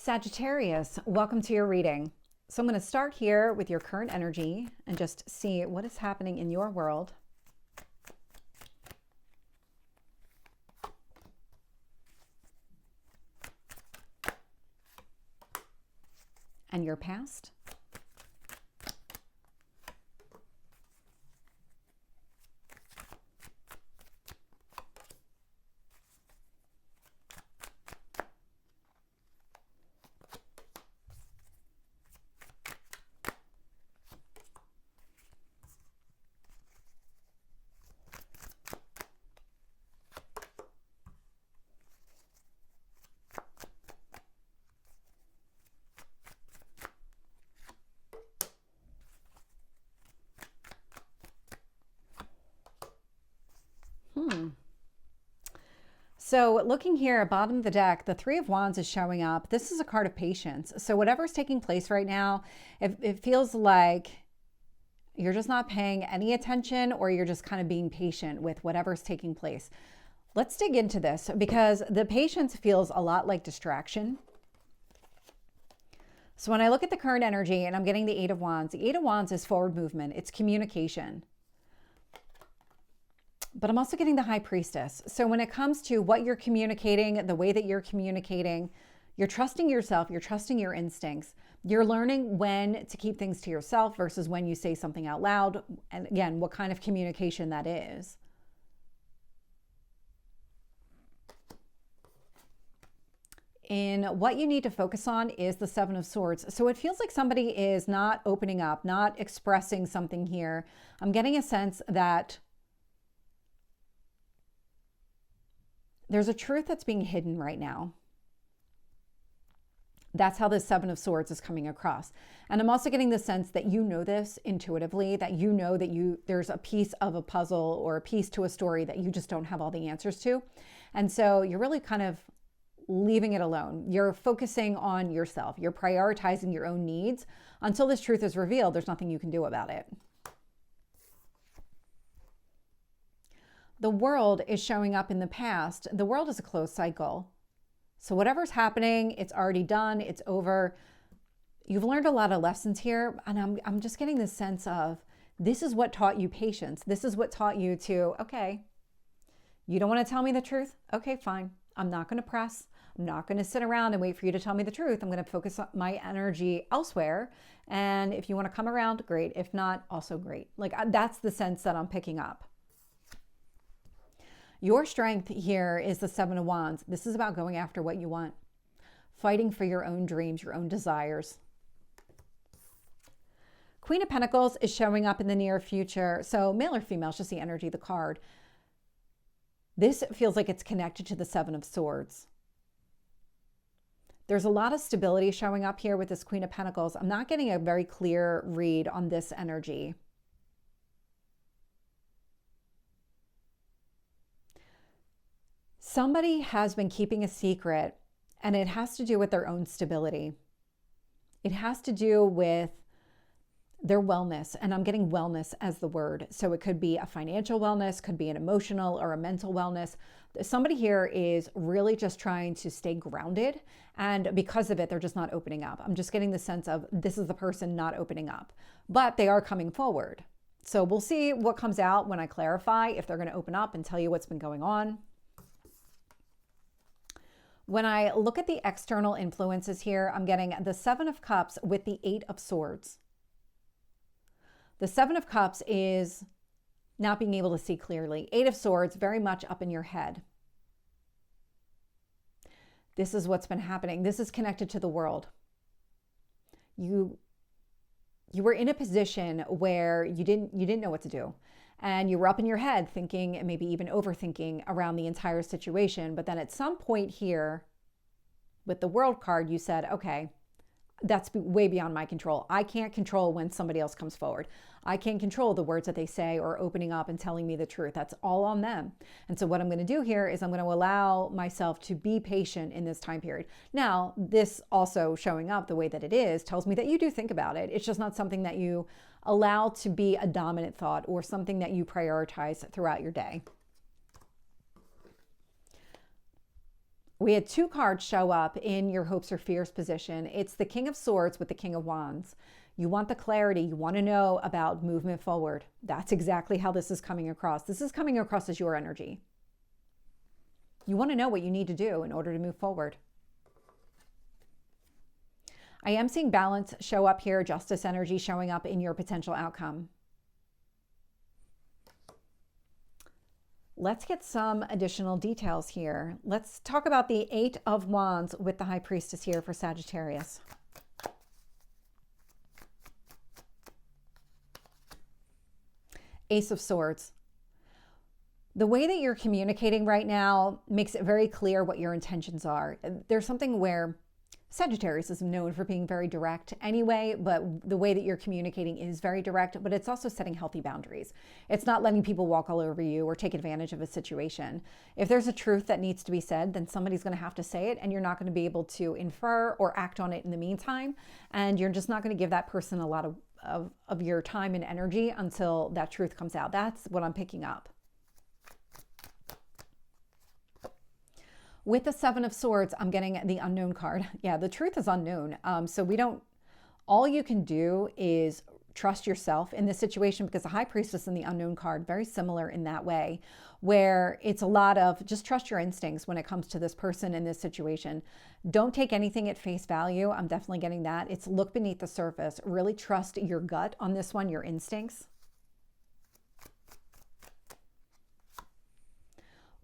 Sagittarius, welcome to your reading. So I'm going to start here with your current energy and just see what is happening in your world. And your past. So looking here at bottom of the deck, the Three of Wands is showing up. This is a card of patience. So whatever's taking place right now, it feels like you're just not paying any attention, or you're just kind of being patient with whatever's taking place. Let's dig into this, because the patience feels a lot like distraction. So when I look at the current energy and I'm getting the Eight of Wands, the Eight of Wands is forward movement. It's communication. But I'm also getting the High Priestess. So when it comes to what you're communicating, the way that you're communicating, you're trusting yourself, you're trusting your instincts. You're learning when to keep things to yourself versus when you say something out loud. And again, what kind of communication that is. And what you need to focus on is the Seven of Swords. So it feels like somebody is not opening up, not expressing something here. I'm getting a sense that there's a truth that's being hidden right now. That's how the Seven of Swords is coming across. And I'm also getting the sense that you know this intuitively, that you know that there's a piece of a puzzle or a piece to a story that you just don't have all the answers to. And so you're really kind of leaving it alone. You're focusing on yourself. You're prioritizing your own needs. Until this truth is revealed, there's nothing you can do about it. The world is showing up in the past. The world is a closed cycle. So whatever's happening, it's already done. It's over. You've learned a lot of lessons here. And I'm just getting this sense of, this is what taught you patience. This is what taught you to, okay, you don't want to tell me the truth? Okay, fine. I'm not going to press. I'm not going to sit around and wait for you to tell me the truth. I'm going to focus my energy elsewhere. And if you want to come around, great. If not, also great. Like, that's the sense that I'm picking up. Your strength here is the Seven of Wands. This is about going after what you want, fighting for your own dreams, your own desires. Queen of Pentacles is showing up in the near future. So male or female, it's just the energy of the card. This feels like it's connected to the Seven of Swords. There's a lot of stability showing up here with this Queen of Pentacles. I'm not getting a very clear read on this energy. Somebody has been keeping a secret, and it has to do with their own stability. It has to do with their wellness, and I'm getting wellness as the word. So it could be a financial wellness, could be an emotional or a mental wellness. Somebody here is really just trying to stay grounded, and because of it, they're just not opening up. I'm just getting the sense of, this is the person not opening up, but they are coming forward. So we'll see what comes out when I clarify, if they're going to open up and tell you what's been going on. When I look at the external influences here, I'm getting the Seven of Cups with the Eight of Swords. The Seven of Cups is not being able to see clearly. Eight of Swords, very much up in your head. This is what's been happening. This is connected to the world. You were in a position where you didn't know what to do. And you were up in your head thinking, and maybe even overthinking around the entire situation. But then at some point here with the World card, you said, okay, that's way beyond my control. I can't control when somebody else comes forward. I can't control the words that they say or opening up and telling me the truth. That's all on them. And so what I'm going to do here is I'm going to allow myself to be patient in this time period. Now, this also showing up the way that it is tells me that you do think about it. It's just not something that you allow to be a dominant thought or something that you prioritize throughout your day. We had two cards show up in your hopes or fears position. It's the King of Swords with the King of Wands. You want the clarity. You want to know about movement forward. That's exactly how this is coming across. This is coming across as your energy. You want to know what you need to do in order to move forward. I am seeing balance show up here, justice energy showing up in your potential outcome. Let's get some additional details here. Let's talk about the Eight of Wands with the High Priestess here for Sagittarius. Ace of Swords. The way that you're communicating right now makes it very clear what your intentions are. There's something where Sagittarius is known for being very direct anyway, but the way that you're communicating is very direct, but it's also setting healthy boundaries. It's not letting people walk all over you or take advantage of a situation. If there's a truth that needs to be said, then somebody's going to have to say it, and you're not going to be able to infer or act on it in the meantime. And you're just not going to give that person a lot of your time and energy until that truth comes out. That's what I'm picking up. With the Seven of Swords, I'm getting the unknown card. Yeah, the truth is unknown. All you can do is trust yourself in this situation, because the High Priestess and the unknown card, very similar in that way, where it's a lot of just trust your instincts when it comes to this person in this situation. Don't take anything at face value. I'm definitely getting that. It's look beneath the surface. Really trust your gut on this one, your instincts.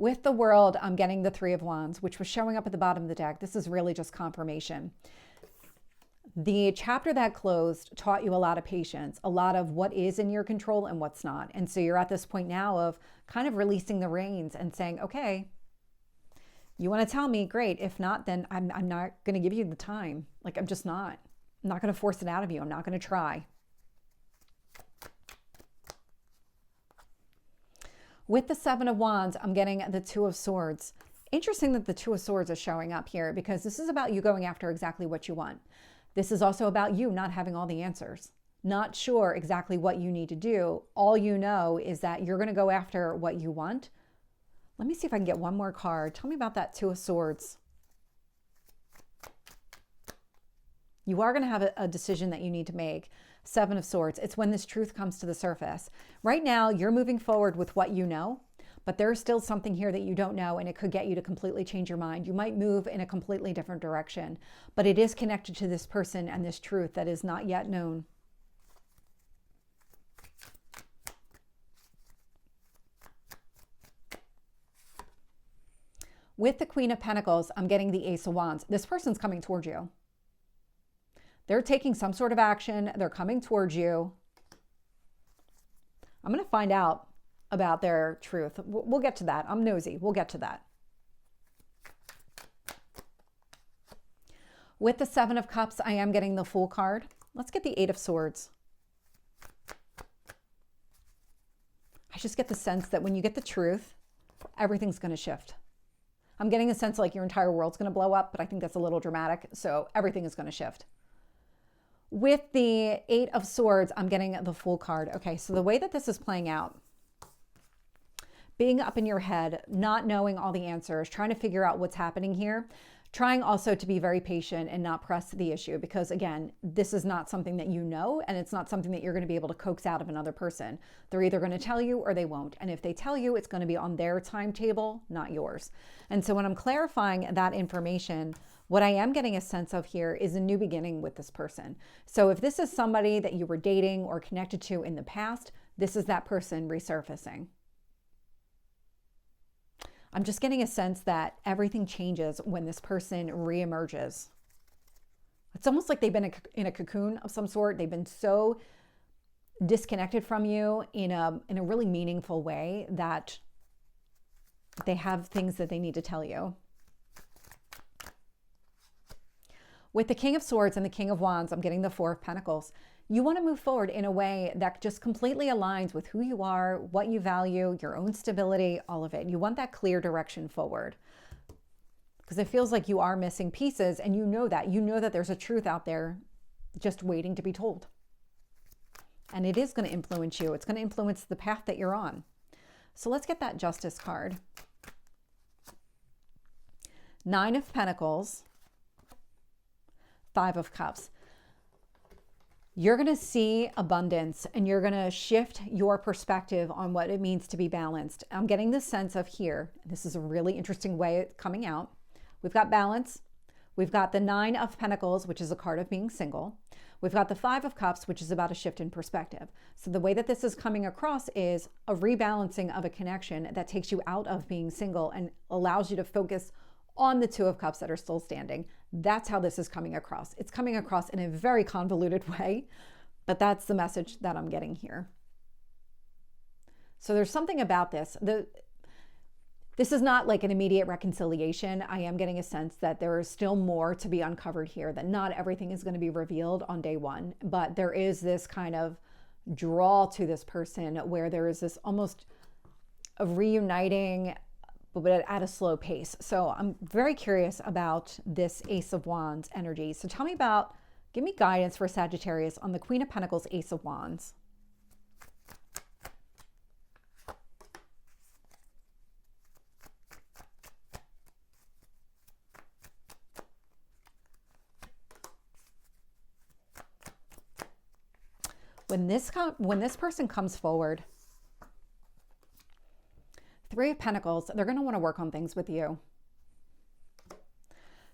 With the World, I'm getting the Three of Wands, which was showing up at the bottom of the deck. This is really just confirmation. The chapter that closed taught you a lot of patience, a lot of what is in your control and what's not. And so you're at this point now of kind of releasing the reins and saying, okay, you want to tell me, great. If not, then I'm not going to give you the time. Like, I'm just not. I'm not going to force it out of you. I'm not going to try. With the Seven of Wands, I'm getting the Two of Swords. Interesting that the Two of Swords is showing up here, because this is about you going after exactly what you want. This is also about you not having all the answers, not sure exactly what you need to do. All you know is that you're going to go after what you want. Let me see if I can get one more card. Tell me about that Two of Swords. You are going to have a decision that you need to make. Seven of Swords. It's when this truth comes to the surface. Right now, you're moving forward with what you know, but there's still something here that you don't know, and it could get you to completely change your mind. You might move in a completely different direction, but it is connected to this person and this truth that is not yet known. With the Queen of Pentacles, I'm getting the Ace of Wands. This person's coming towards you. They're taking some sort of action. They're coming towards you. I'm going to find out about their truth. We'll get to that. I'm nosy. We'll get to that. With the Seven of Cups, I am getting the Fool card. Let's get the Eight of Swords. I just get the sense that when you get the truth, everything's going to shift. I'm getting a sense like your entire world's going to blow up, but I think that's a little dramatic. So everything is going to shift. With the Eight of Swords, I'm getting the Fool card. Okay, so the way that this is playing out, being up in your head, not knowing all the answers, trying to figure out what's happening here, trying also to be very patient and not press the issue, because again, this is not something that you know, and it's not something that you're going to be able to coax out of another person. They're either going to tell you or they won't. And if they tell you, it's going to be on their timetable, not yours. And so when I'm clarifying that information, what I am getting a sense of here is a new beginning with this person. So if this is somebody that you were dating or connected to in the past, this is that person resurfacing. I'm just getting a sense that everything changes when this person reemerges. It's almost like they've been in a cocoon of some sort. They've been so disconnected from you in a really meaningful way that they have things that they need to tell you. With the King of Swords and the King of Wands, I'm getting the Four of Pentacles. You want to move forward in a way that just completely aligns with who you are, what you value, your own stability, all of it. You want that clear direction forward, because it feels like you are missing pieces, and you know that there's a truth out there just waiting to be told. And it is going to influence you. It's going to influence the path that you're on. So let's get that Justice card. Nine of Pentacles, Five of Cups. You're going to see abundance and you're going to shift your perspective on what it means to be balanced. I'm getting this sense of here. This is a really interesting way it's coming out. We've got balance. We've got the Nine of Pentacles, which is a card of being single. We've got the Five of Cups, which is about a shift in perspective. So the way that this is coming across is a rebalancing of a connection that takes you out of being single and allows you to focus on the Two of Cups that are still standing. That's how this is coming across. It's coming across in a very convoluted way, but that's the message that I'm getting here. So there's something about this. This is not like an immediate reconciliation. I am getting a sense that there is still more to be uncovered here, that not everything is going to be revealed on day one, but there is this kind of draw to this person where there is this almost a reuniting, but at a slow pace. So I'm very curious about this Ace of Wands energy. So tell me about, give me guidance for Sagittarius on the Queen of Pentacles, Ace of Wands. When this person comes forward, Three of Pentacles, they're going to want to work on things with you.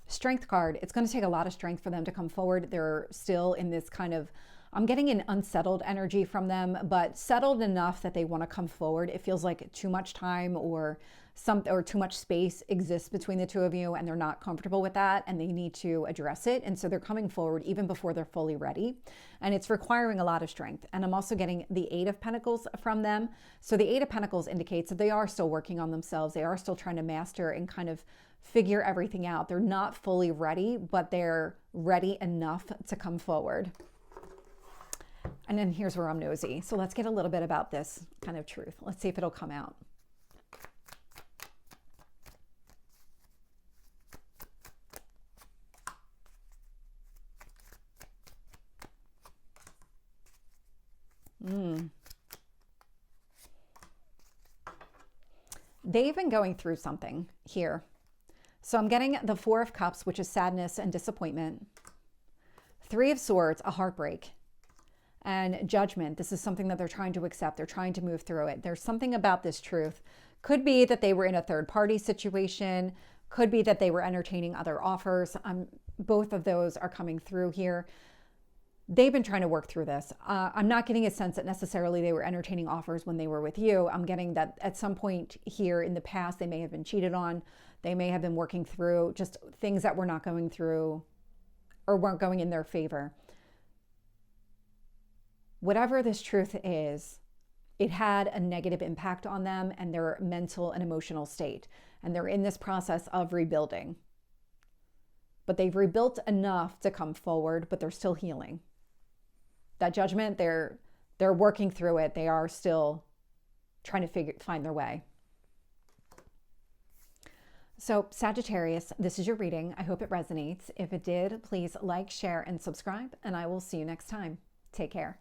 Strength card, it's going to take a lot of strength for them to come forward. They're still in this kind of, I'm getting an unsettled energy from them, but settled enough that they want to come forward. It feels like too much time or too much space exists between the two of you, and they're not comfortable with that, and they need to address it. And so they're coming forward even before they're fully ready, and it's requiring a lot of strength. And I'm also getting the Eight of Pentacles from them. So the Eight of Pentacles indicates that they are still working on themselves. They are still trying to master and kind of figure everything out. They're not fully ready, but they're ready enough to come forward. And then here's where I'm nosy. So let's get a little bit about this kind of truth. Let's see if it'll come out. They've been going through something here. So I'm getting the Four of Cups, which is sadness and disappointment. Three of Swords, a heartbreak. And Judgment, this is something that they're trying to accept. They're trying to move through it. There's something about this truth. Could be that they were in a third-party situation. Could be that they were entertaining other offers. Both of those are coming through here. They've been trying to work through this. I'm not getting a sense that necessarily they were entertaining offers when they were with you. I'm getting that at some point here in the past, they may have been cheated on. They may have been working through just things that were not going through or weren't going in their favor. Whatever this truth is, it had a negative impact on them and their mental and emotional state. And they're in this process of rebuilding. But they've rebuilt enough to come forward, but they're still healing. That Judgment, they're working through it. They are still trying to find their way. So Sagittarius, this is your reading. I hope it resonates. If it did, please like, share, and subscribe, and I will see you next time. Take care.